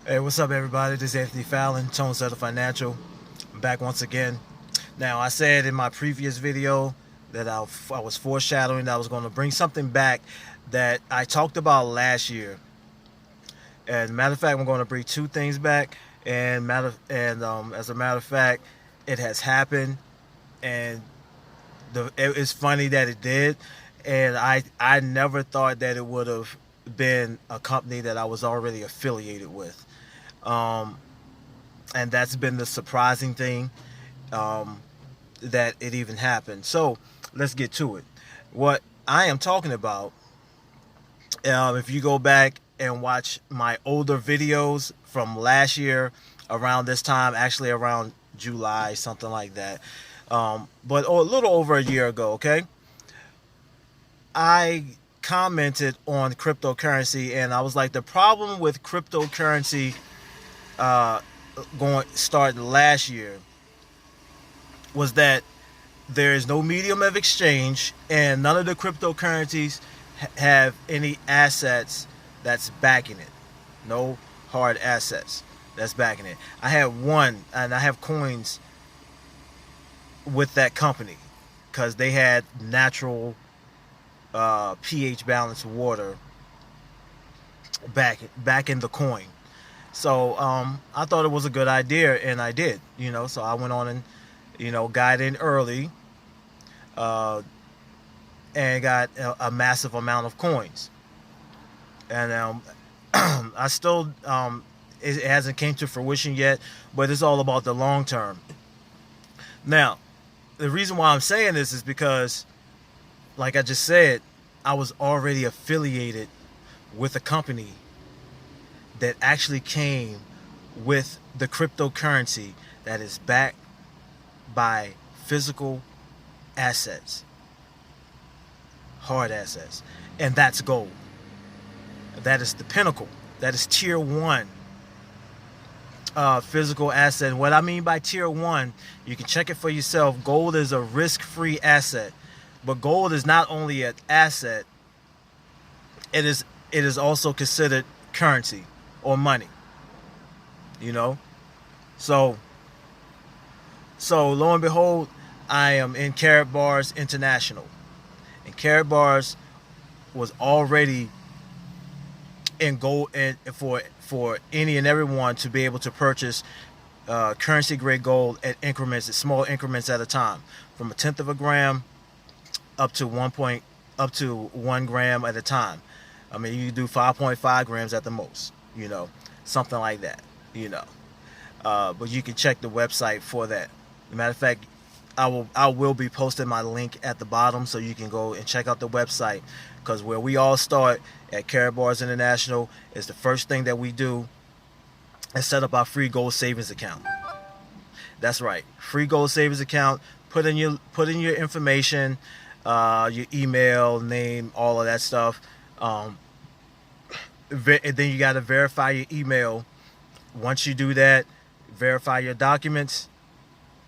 Hey, what's up, everybody? This is Anthony Fallon, Tone Setter Financial. I'm back once again. Now, I said in my previous video that I was foreshadowing that I was going to bring something back that I talked about last year. And matter of fact, I'm going to bring two things back. As a matter of fact, it has happened, and it's funny that it did. And I never thought that it would have been a company that I was already affiliated with. Um, and that's been the surprising thing, um, that it even happened. So let's get to it. What I am talking about, if you go back and watch my older videos from last year around this time, actually around July, something like that, but a little over a year ago, okay, I commented on cryptocurrency, and I was like, the problem with cryptocurrency uh, going starting last year was that there is no medium of exchange, and none of the cryptocurrencies have any assets that's backing it. No hard assets that's backing it. I have one, and I have coins with that company because they had natural pH balanced water back in the coin. So I thought it was a good idea, and I did. So I went on and got in early, uh, and got a massive amount of coins. And I still it hasn't came to fruition yet, but it's all about the long term. Now, the reason why I'm saying this is because, like I just said, I was already affiliated with a company that actually came with the cryptocurrency that is backed by physical assets, hard assets, and that's gold. That is the pinnacle. That is tier one physical asset. And what I mean by tier one, you can check it for yourself. Gold is a risk-free asset, but gold is not only an asset; it is also considered currency or money. You know, so lo and behold, I am in Carat Bars International, and Carat Bars was already in gold, and for any and everyone to be able to purchase currency grade gold at increments, at small increments at a time, from a tenth of a gram up to 1 gram at a time. I mean, you do 5.5 grams at the most, something like that, but you can check the website for that. As a matter of fact, I will be posting my link at the bottom so you can go and check out the website, because where we all start at Carat Bars International is the first thing that we do is set up our free gold savings account. That's right, free gold savings account. Put in your information, your email, name, all of that stuff. And then you got to verify your email. Once you do that, verify your documents.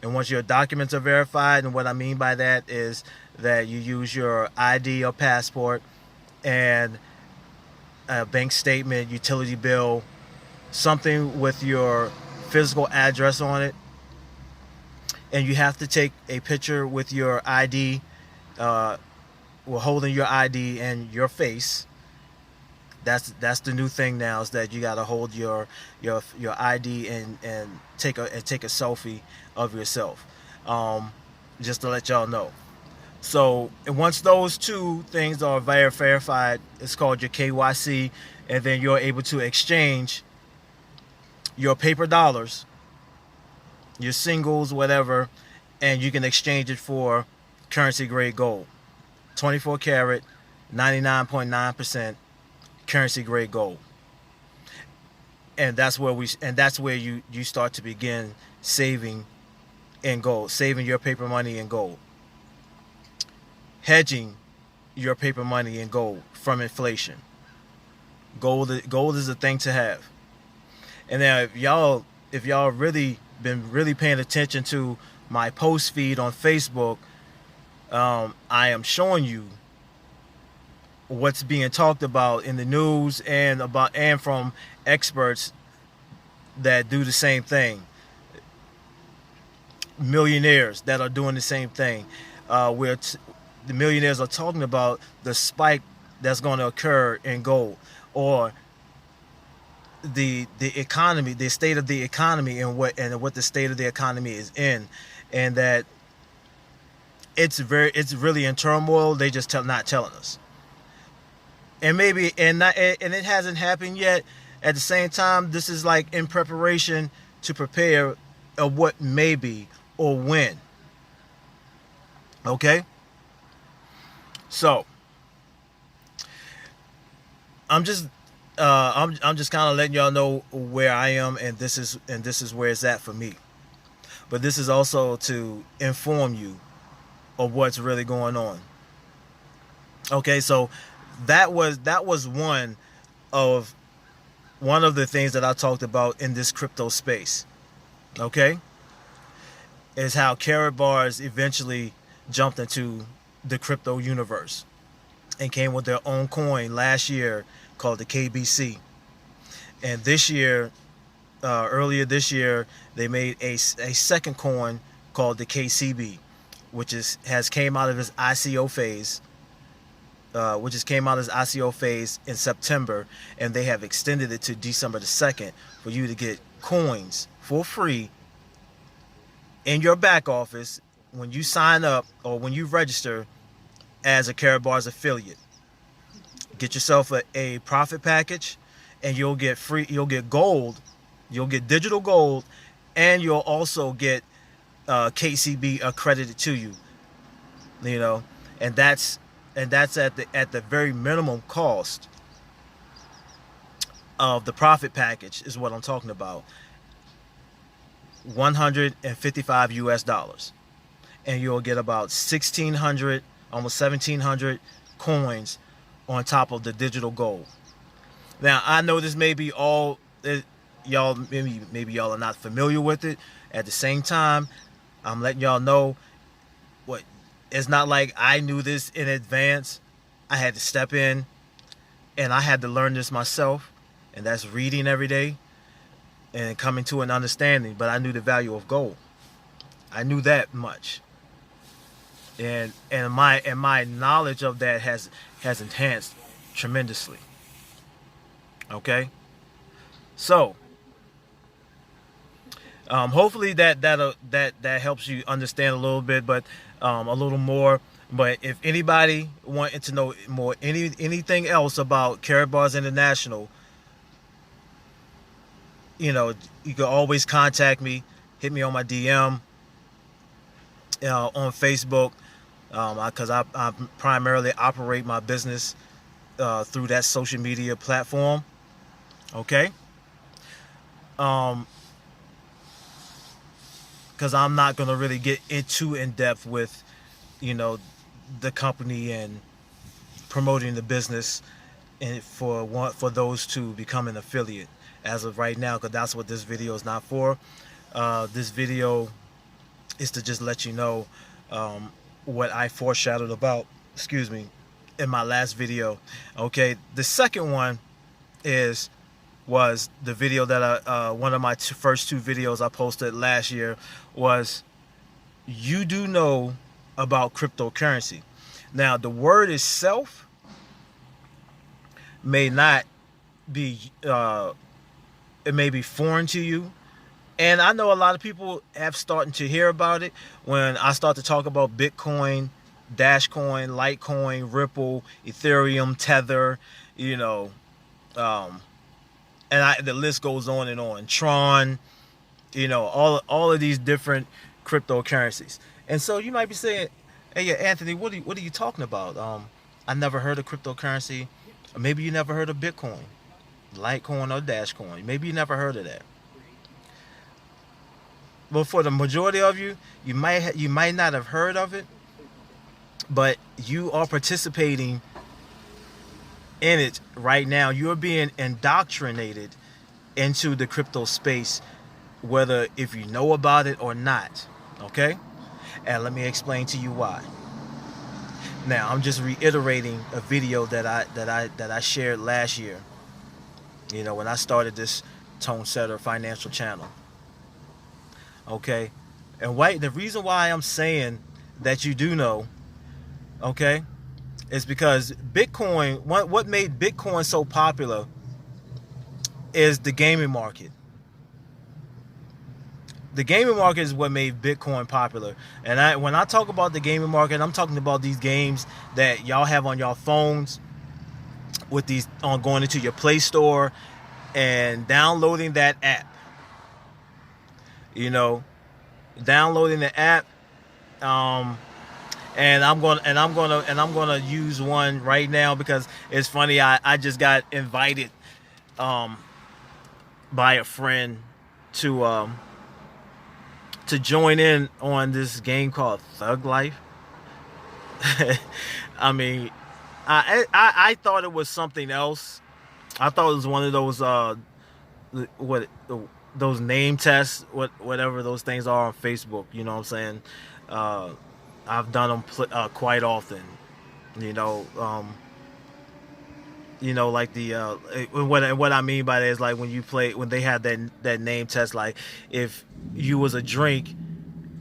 And once your documents are verified, and what I mean by that is that you use your ID or passport and a bank statement, utility bill, something with your physical address on it, and you have to take a picture with your ID, holding your ID and your face. That's the new thing now, is that you got to hold your ID and take a selfie of yourself, just to let y'all know. So, and once those two things are verified, it's called your KYC, and then you're able to exchange your paper dollars, your singles, whatever, and you can exchange it for currency grade gold, 24 karat, 99.9% currency grade gold. And that's where you start to begin saving in gold, saving your paper money in gold, hedging your paper money in gold from inflation. Gold is a thing to have. And now if y'all really been really paying attention to my post feed on Facebook, I am showing you what's being talked about in the news, and from experts that do the same thing, millionaires that are doing the same thing, where the millionaires are talking about the spike that's going to occur in gold, or the economy, the state of the economy, and what the state of the economy is in, and that it's really in turmoil. They just not telling us, and maybe and it hasn't happened yet. At the same time, this is like in preparation to prepare of what may be or when. Okay, so I'm just I'm just kind of letting y'all know where I am, and this is where it's at for me. But this is also to inform you of what's really going on. Okay, so that was one of the things that I talked about in this crypto space. Okay, is how Karatbars eventually jumped into the crypto universe and came with their own coin last year called the KBC. And this year, earlier this year, they made a second coin called the KCB, which has came out of its ICO phase, in September, and they have extended it to December the 2nd for you to get coins for free in your back office when you sign up or when you register as a Karatbars affiliate. Get yourself a profit package, and you'll get gold, you'll get digital gold, and you'll also get KCB accredited to you. You know, and that's at the very minimum cost of the profit package is what I'm talking about. $155 US, and you'll get about 1,600, almost 1,700 coins on top of the digital gold. Now, I know this may be all y'all, maybe y'all are not familiar with it. At the same time, I'm letting y'all know what it's not like I knew this in advance. I had to step in and I had to learn this myself, and that's reading every day and coming to an understanding. But I knew the value of gold. I knew that much. And my knowledge of that has enhanced tremendously. Okay, so hopefully that helps you understand a little bit, but a little more. But if anybody wanted to know more, anything else about Karatbars International, you know, you can always contact me. Hit me on my DM on Facebook, because I primarily operate my business through that social media platform. Okay, because I'm not gonna really get into in depth with, you know, the company and promoting the business, and for those to become an affiliate as of right now, because that's what this video is not for. This video is to just let you know what I foreshadowed about, in my last video. Okay, the second one was the video that one of my first two videos I posted last year was, you do know about cryptocurrency. Now, the word itself may not be, it may be foreign to you. And I know a lot of people have started to hear about it when I start to talk about Bitcoin, Dashcoin, Litecoin, Ripple, Ethereum, Tether, you know, and the list goes on and on. Tron, you know, all of these different cryptocurrencies. And so you might be saying, "Hey, yeah, Anthony, what are you talking about? I never heard of cryptocurrency. Or maybe you never heard of Bitcoin, Litecoin, or Dashcoin. Maybe you never heard of that." But for the majority of you, you might not have heard of it, but you are participating in it right now. You're being indoctrinated into the crypto space, whether if you know about it or not. Okay, and let me explain to you why. Now, I'm just reiterating a video that I shared last year. You know, when I started this Tone Setter financial channel. Okay, and why the reason why I'm saying that you do know, okay, is because Bitcoin. What made Bitcoin so popular is the gaming market. The gaming market is what made Bitcoin popular. And when I talk about the gaming market, I'm talking about these games that y'all have on your phones, with these on going into your Play Store and downloading that app. You know, downloading the app. And I'm gonna use one right now because it's funny. I just got invited by a friend to join in on this game called Thug Life. I mean, I thought it was something else. I thought it was one of those those name tests, whatever those things are on Facebook. You know what I'm saying? I've done them quite often. You know, like the what I mean by that is like when they had that name test, like if you was a drink,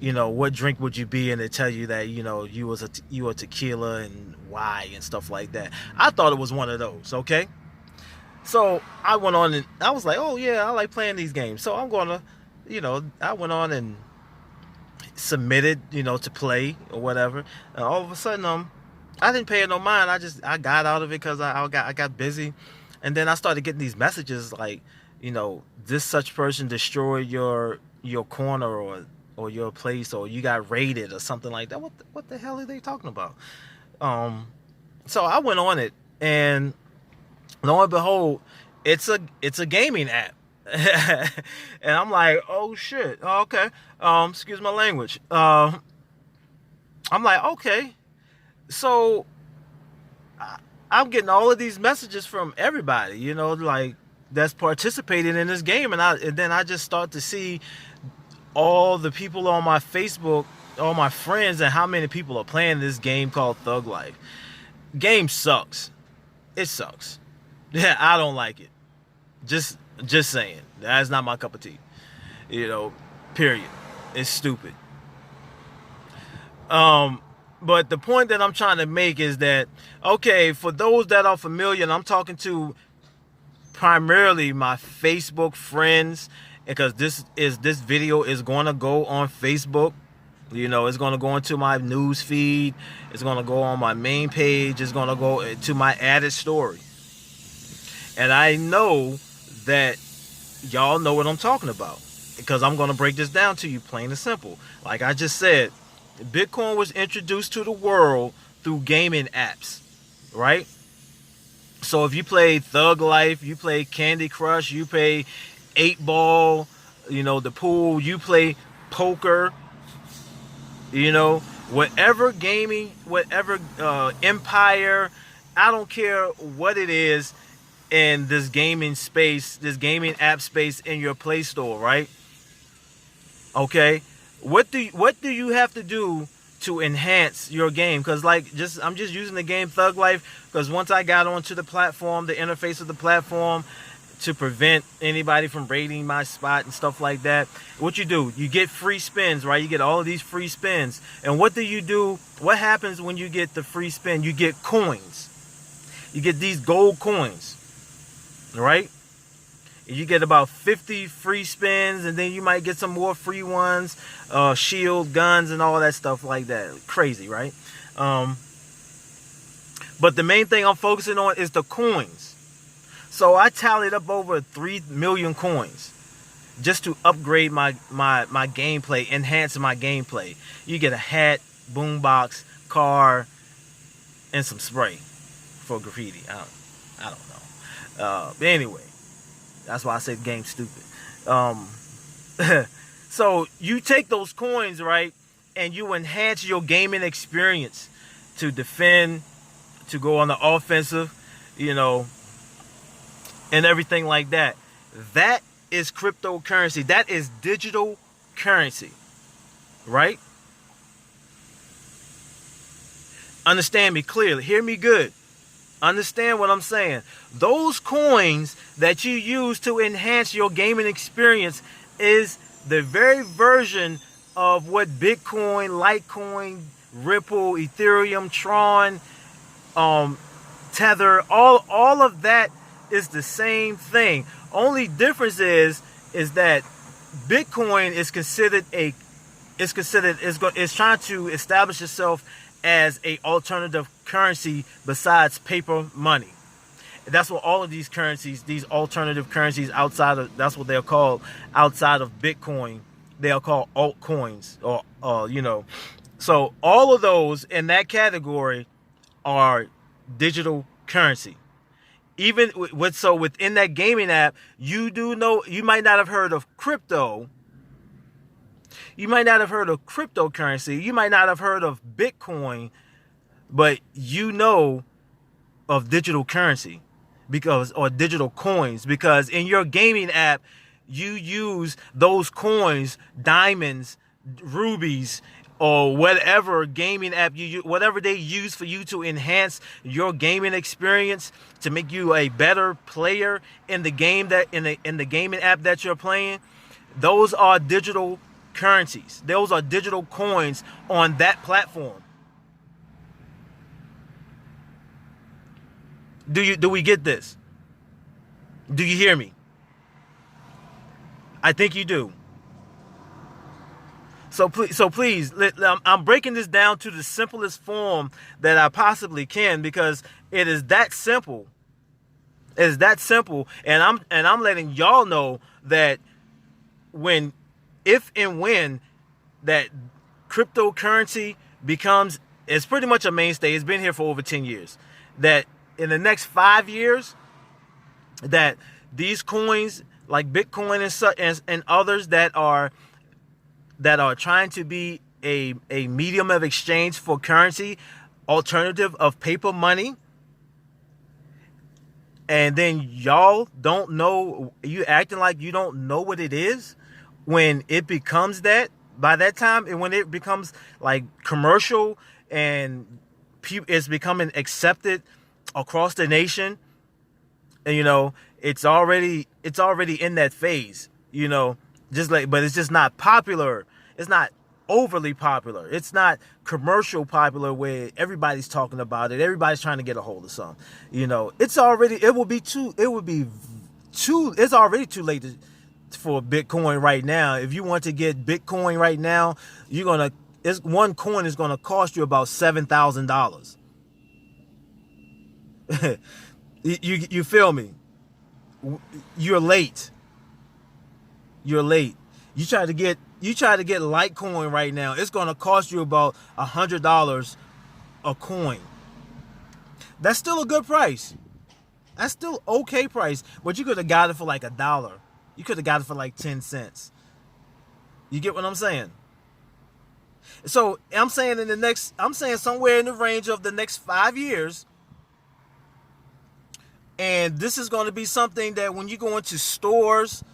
what drink would you be, and they tell you that you were tequila and why and stuff like that. I thought it was one of those. Okay, so I went on and I was like, oh yeah, I like playing these games, so I'm gonna, I went on and submitted, to play or whatever, and all of a sudden I didn't pay it no mind. I got out of it because I got busy, and then I started getting these messages like, this such person destroyed your corner or your place, or you got raided or something like that. What the hell are they talking about? So I went on it, and lo and behold, it's a gaming app. And I'm like, oh shit, okay. Excuse my language. I'm like, okay. So I'm getting all of these messages from everybody, like that's participating in this game, and then I just start to see all the people on my Facebook, all my friends, and how many people are playing this game called Thug Life. Game sucks. It sucks. Yeah, I don't like it. Just saying. That's not my cup of tea. Period. It's stupid. But the point that I'm trying to make is that, okay, for those that are familiar, and I'm talking to primarily my Facebook friends, because this video is going to go on Facebook. It's going to go into my news feed. It's going to go on my main page. It's going to go to my added story. And I know that y'all know what I'm talking about, because I'm going to break this down to you plain and simple. Like I just said, Bitcoin was introduced to the world through gaming apps, right? So if you play Thug Life, you play Candy Crush, you play 8-Ball, the pool, you play poker, whatever gaming, whatever empire, I don't care what it is in this gaming space, this gaming app space in your Play Store, right? Okay, what do you have to do to enhance your game? Because I'm just using the game Thug Life because once I got onto the platform, the interface of the platform, to prevent anybody from raiding my spot and stuff like that, what you do, you get free spins, right? You get all of these free spins, and what do you do? What happens when you get the free spin? You get coins. You get these gold coins, right? You get about 50 free spins, and then you might get some more free ones, shield, guns, and all that stuff like that. Crazy, right? But the main thing I'm focusing on is the coins. So I tallied up over 3 million coins just to upgrade my gameplay, enhance my gameplay. You get a hat, boombox, car, and some spray for graffiti. I don't know. But anyway. That's why I said game's stupid. So you take those coins, right, and you enhance your gaming experience to defend, to go on the offensive, and everything like that. That is cryptocurrency. That is digital currency, right? Understand me clearly. Hear me good. Understand what I'm saying? Those coins that you use to enhance your gaming experience is the very version of what Bitcoin, Litecoin, Ripple, Ethereum, Tron, Tether, all of that is the same thing. Only difference is that Bitcoin is considered is trying to establish itself as a alternative currency besides paper money. That's what all of these currencies, these alternative currencies outside of, that's what they're called outside of Bitcoin. They are called altcoins, or So all of those in that category are digital currency. Even so within that gaming app, you might not have heard of crypto. You might not have heard of cryptocurrency. You might not have heard of Bitcoin, but you know of digital currency or digital coins, because in your gaming app, you use those coins, diamonds, rubies, or whatever gaming app whatever they use for you to enhance your gaming experience, to make you a better player in the game in the gaming app that you're playing. Those are digital currencies. Those are digital coins on that platform. Do we get this? Do you hear me? I think you do. So please, I'm breaking this down to the simplest form that I possibly can, because it is that simple. It is that simple, and I'm letting y'all know that if and when that cryptocurrency it's pretty much a mainstay. It's been here for over 10 years. That in the next 5 years, that these coins like Bitcoin and others that are trying to be a medium of exchange for currency, alternative of paper money, and then y'all don't know, you acting like you don't know what it is when it becomes that, by that time, and when it becomes like commercial and it's becoming accepted across the nation, and it's already in that phase, but it's just not popular. It's not overly popular. It's not commercial popular where everybody's talking about it. Everybody's trying to get a hold of something. It's already too late for Bitcoin right now. If you want to get Bitcoin right now, one coin is gonna cost you about $7,000. You feel me? You're late. You're late. You try to get Litecoin right now, it's gonna cost you about $100 a coin. That's still a good price. That's still okay price, but you could have got it for like $1. You could have got it for like 10 cents. You get what I'm saying? So I'm saying somewhere in the range of the next 5 years. And this is going to be something that when you go into stores,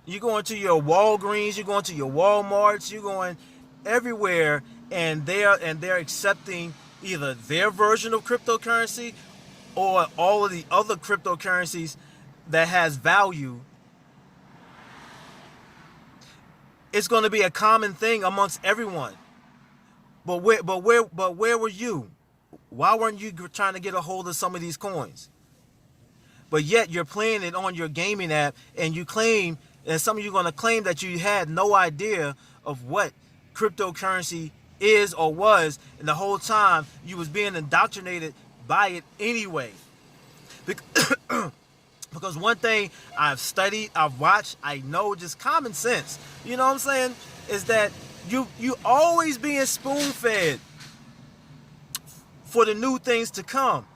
you go into your Walgreens, you go into your Walmarts, you're going everywhere, and they're accepting either their version of cryptocurrency or all of the other cryptocurrencies that has value. It's going to be a common thing amongst everyone. But where were you? Why weren't you trying to get a hold of some of these coins? But yet you're playing it on your gaming app, and some of you are going to claim that you had no idea of what cryptocurrency is or was, and the whole time you was being indoctrinated by it anyway. Because one thing I've studied, I've watched, I know, just common sense, you know what I'm saying, is that you always being spoon-fed for the new things to come.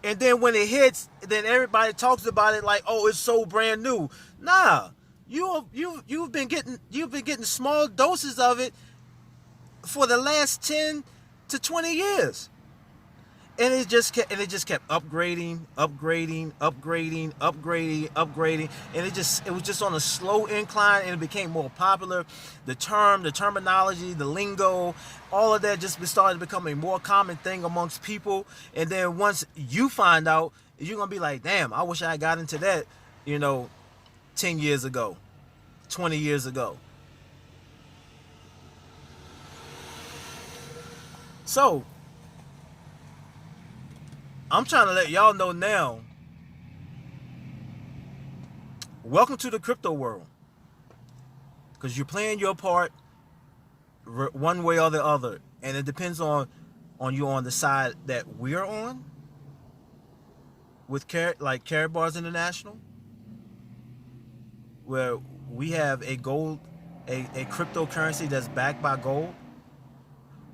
And then when it hits, then everybody talks about it like, oh, it's so brand new. Nah, you've been getting small doses of it for the last 10 to 20 years. And it just kept upgrading, and it was just on a slow incline, and it became more popular. The terminology, the lingo, all of that just started becoming a more common thing amongst people. And then once you find out, you're gonna be like, damn, I wish I had got into that, you know, 10 years ago, 20 years ago. So I'm trying to let y'all know now. Welcome to the crypto world, because you're playing your part one way or the other, and it depends on you on the side that we're on with Karatbars International, where we have a cryptocurrency that's backed by gold,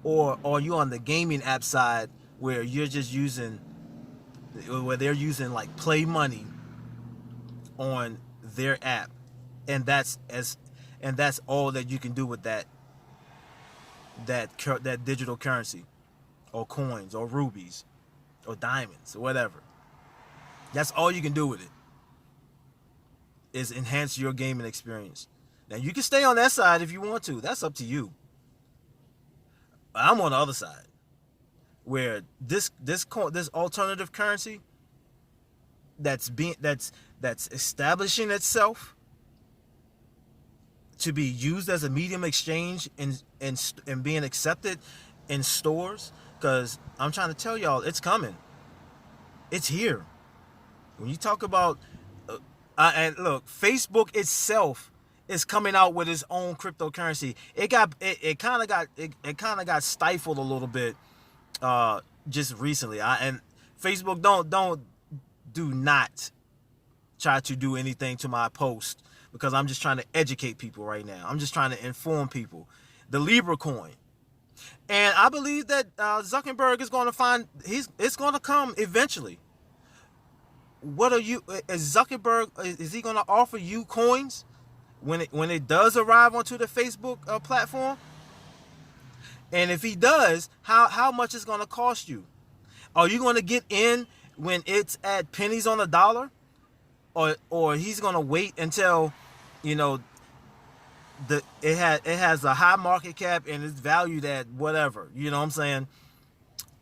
or are you on the gaming app side where they're using like play money on their app, and that's all that you can do with that digital currency, or coins, or rubies, or diamonds, or whatever. That's all you can do with it, is enhance your gaming experience. Now you can stay on that side if you want to. That's up to you. I'm on the other side, where this alternative currency that's establishing itself to be used as a medium exchange and being accepted in stores. Because I'm trying to tell y'all, it's coming. It's here. When you talk about and look, Facebook itself is coming out with its own cryptocurrency. It kind of got stifled a little bit just recently. And Facebook, do not try to do anything to my post, because I'm just trying to educate people right now. I'm just trying to inform people. The Libra coin. And I believe that Zuckerberg is going to it's going to come eventually. Is Zuckerberg, is he going to offer you coins when it does arrive onto the Facebook platform? And if he does, how much is going to cost you? Are you going to get in when it's at pennies on the dollar, or he's going to wait until, it has a high market cap and it's valued at whatever, you know what I'm saying,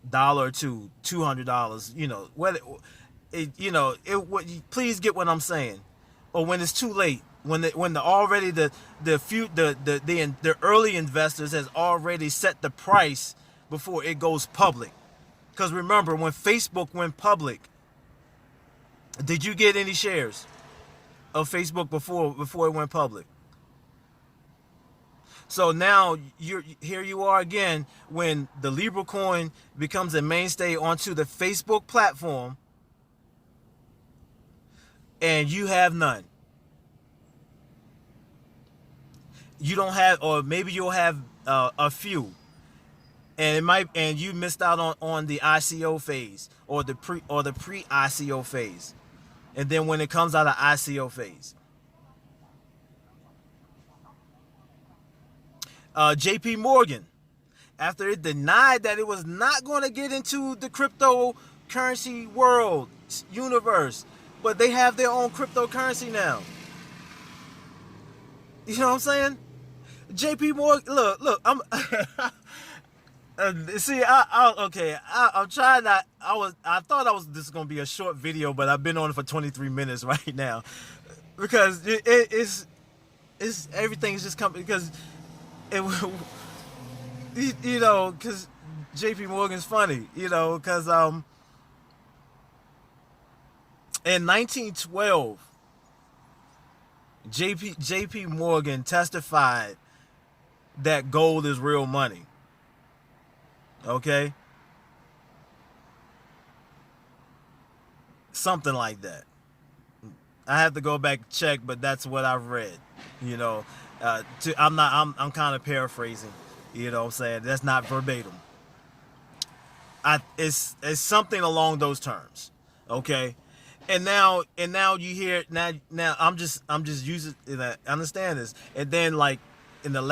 $1 to $200, please get what I'm saying. Or when it's too late, when the early investors has already set the price before it goes public. Because remember, when Facebook went public, did you get any shares of Facebook before it went public? So now here you are again, when the Libra coin becomes a mainstay onto the Facebook platform, and you have none. You don't have, or maybe you'll have a few, and you missed out on the ICO phase, or the pre ICO phase, and then when it comes out of ICO phase, JP Morgan, after it denied that it was not going to get into the cryptocurrency world universe, but they have their own cryptocurrency now. You know what I'm saying? JP Morgan, look, I'm see, I'm trying not. I thought this was gonna be a short video, but I've been on it for 23 minutes right now, because it's everything's just coming, because because JP Morgan's funny, because in 1912, JP Morgan testified that gold is real money. Okay? Something like that. I have to go back and check, but that's what I've read. I'm kind of paraphrasing. You know what I'm saying? That's not verbatim. It's something along those terms. Okay? And now you hear now I'm just using, understand this. And then, like, in the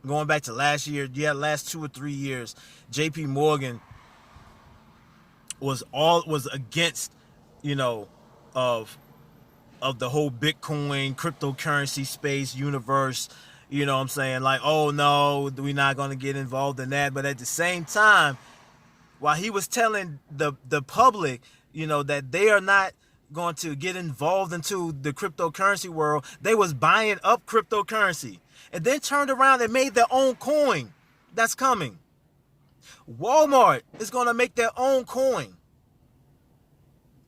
going back to last year, last 2 or 3 years, JP Morgan was against, you know, of the whole Bitcoin cryptocurrency space universe. You know what I'm saying? Like, oh no, we're not gonna get involved in that. But at the same time, while he was telling the public, you know, that they are not going to get involved into the cryptocurrency world, they was buying up cryptocurrency and then turned around and made their own coin that's coming. Walmart is going to make their own coin.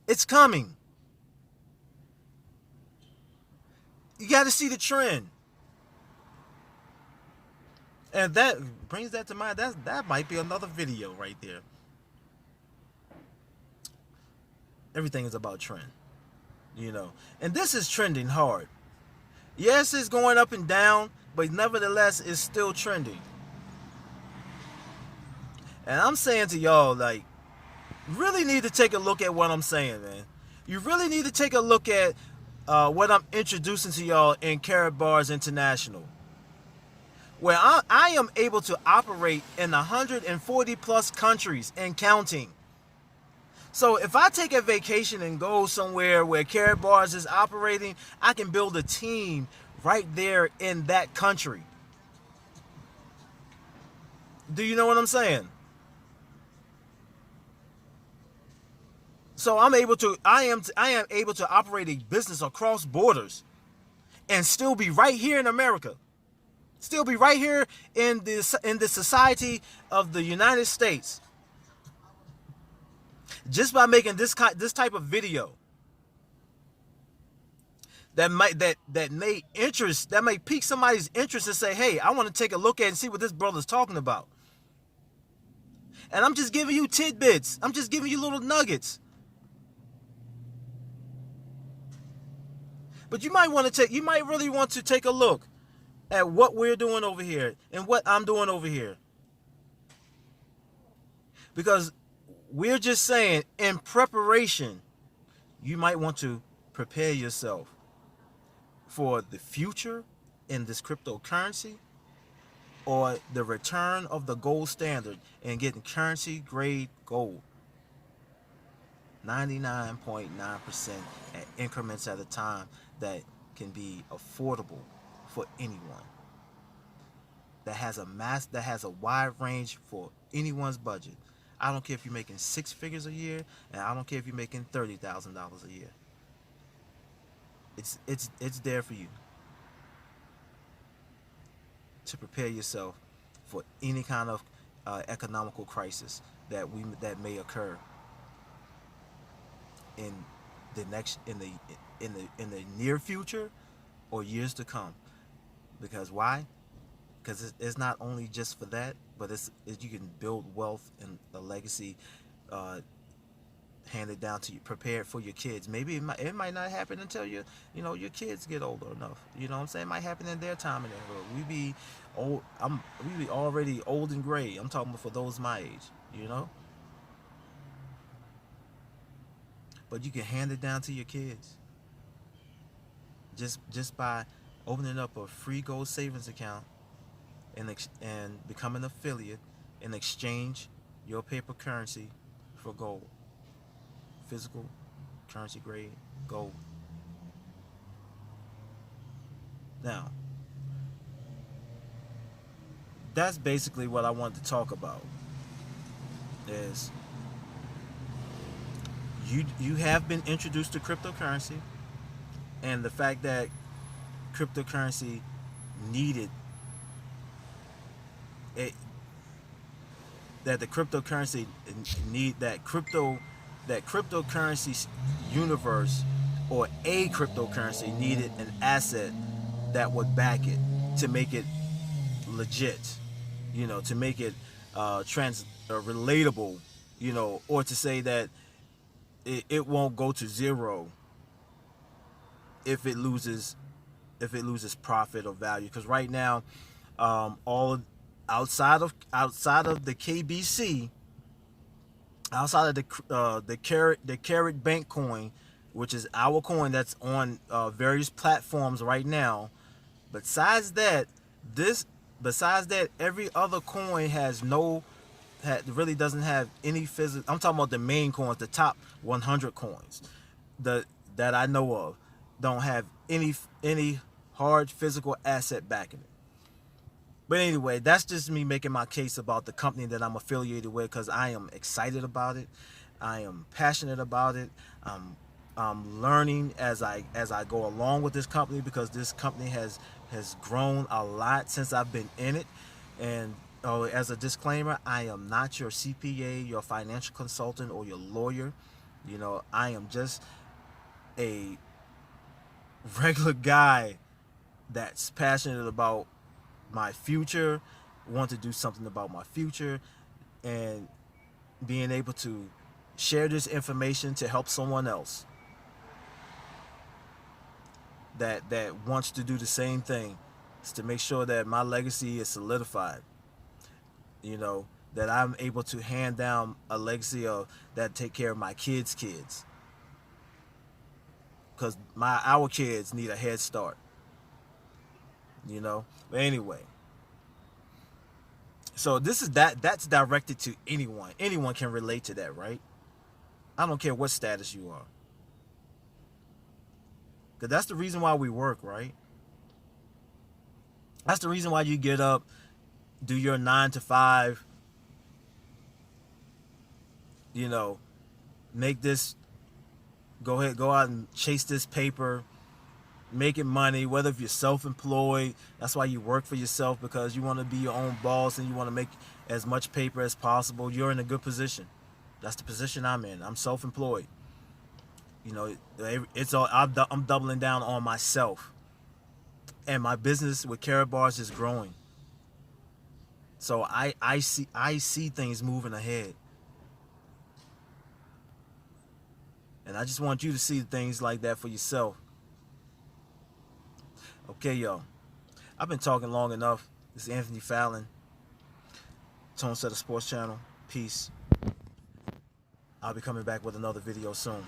It's coming. You got to see the trend. And that brings that to mind. That might be another video right there. Everything is about trend, you know. And this is trending hard. Yes, it's going up and down, but nevertheless, it's still trending. And I'm saying to y'all, like, really need to take a look at what I'm saying, man. You really need to take a look at what I'm introducing to y'all in Karatbars International, where I am able to operate in 140 plus countries and counting. So if I take a vacation and go somewhere where Karatbars is operating, I can build a team right there in that country. Do you know what I'm saying? So I am able to operate a business across borders and still be right here in America. Still be right here in the society of the United States. Just by making this type of video that may pique somebody's interest and say, hey, I want to take a look at and see what this brother's talking about. And I'm just giving you tidbits. I'm just giving you little nuggets. But you might really want to take a look at what we're doing over here and what I'm doing over here. Because we're just saying, in preparation, you might want to prepare yourself for the future in this cryptocurrency, or the return of the gold standard and getting currency grade gold. 99.9% at increments at a time that can be affordable for anyone. That has a wide range for anyone's budget. I don't care if you're making 6 figures a year, and I don't care if you're making $30,000 a year. It's there for you to prepare yourself for any kind of economical crisis that may occur in the near future or years to come. Because why? Because it's not only just for that, but you can build wealth and a legacy handed down to you, prepared for your kids. Maybe it might not happen until your kids get older enough. You know what I'm saying? It might happen in their time and we be already old and gray. I'm talking for those my age, you know. But you can hand it down to your kids just by opening up a free gold savings account and become an affiliate and exchange your paper currency for gold. Physical currency grade gold. Now, that's basically what I wanted to talk about. Is you have been introduced to cryptocurrency, and the fact that cryptocurrency needed it, that the cryptocurrency that cryptocurrency universe, or a cryptocurrency, needed an asset that would back it to make it legit, to make it relatable, or to say that it won't go to zero if it loses profit or value. Because right now, all outside of the KBC, outside of the Carat Bank coin, which is our coin that's on various platforms right now. Besides that, every other coin has no really doesn't have any physical. I'm talking about the main coins, the top 100 coins, the that I know of, don't have any hard physical asset backing it. But anyway, that's just me making my case about the company that I'm affiliated with, because I am excited about it. I am passionate about it. I'm learning as I go along with this company, because this company has grown a lot since I've been in it. And as a disclaimer, I am not your CPA, your financial consultant, or your lawyer. You know, I am just a regular guy that's passionate about my future, want to do something about my future, and being able to share this information to help someone else that wants to do the same thing, is to make sure that my legacy is solidified. You know, that I'm able to hand down a legacy of that take care of my kids' kids, because our kids need a head start. You know, but anyway, so that's directed to anyone. Anyone can relate to that, right? I don't care what status you are, because that's the reason why we work, right? That's the reason why you get up, do your 9 to 5, you know, make this, go out and chase this paper, making money, whether if you're self-employed. That's why you work for yourself, because you want to be your own boss and you want to make as much paper as possible. You're in a good position. That's the position I'm in. I'm self-employed. You know, it's all, I'm doubling down on myself, and my business with Karatbars is growing. So I see things moving ahead, and I just want you to see things like that for yourself. Okay, yo, I've been talking long enough. This is Anthony Fallon, Tone Setter Sports Channel. Peace. I'll be coming back with another video soon.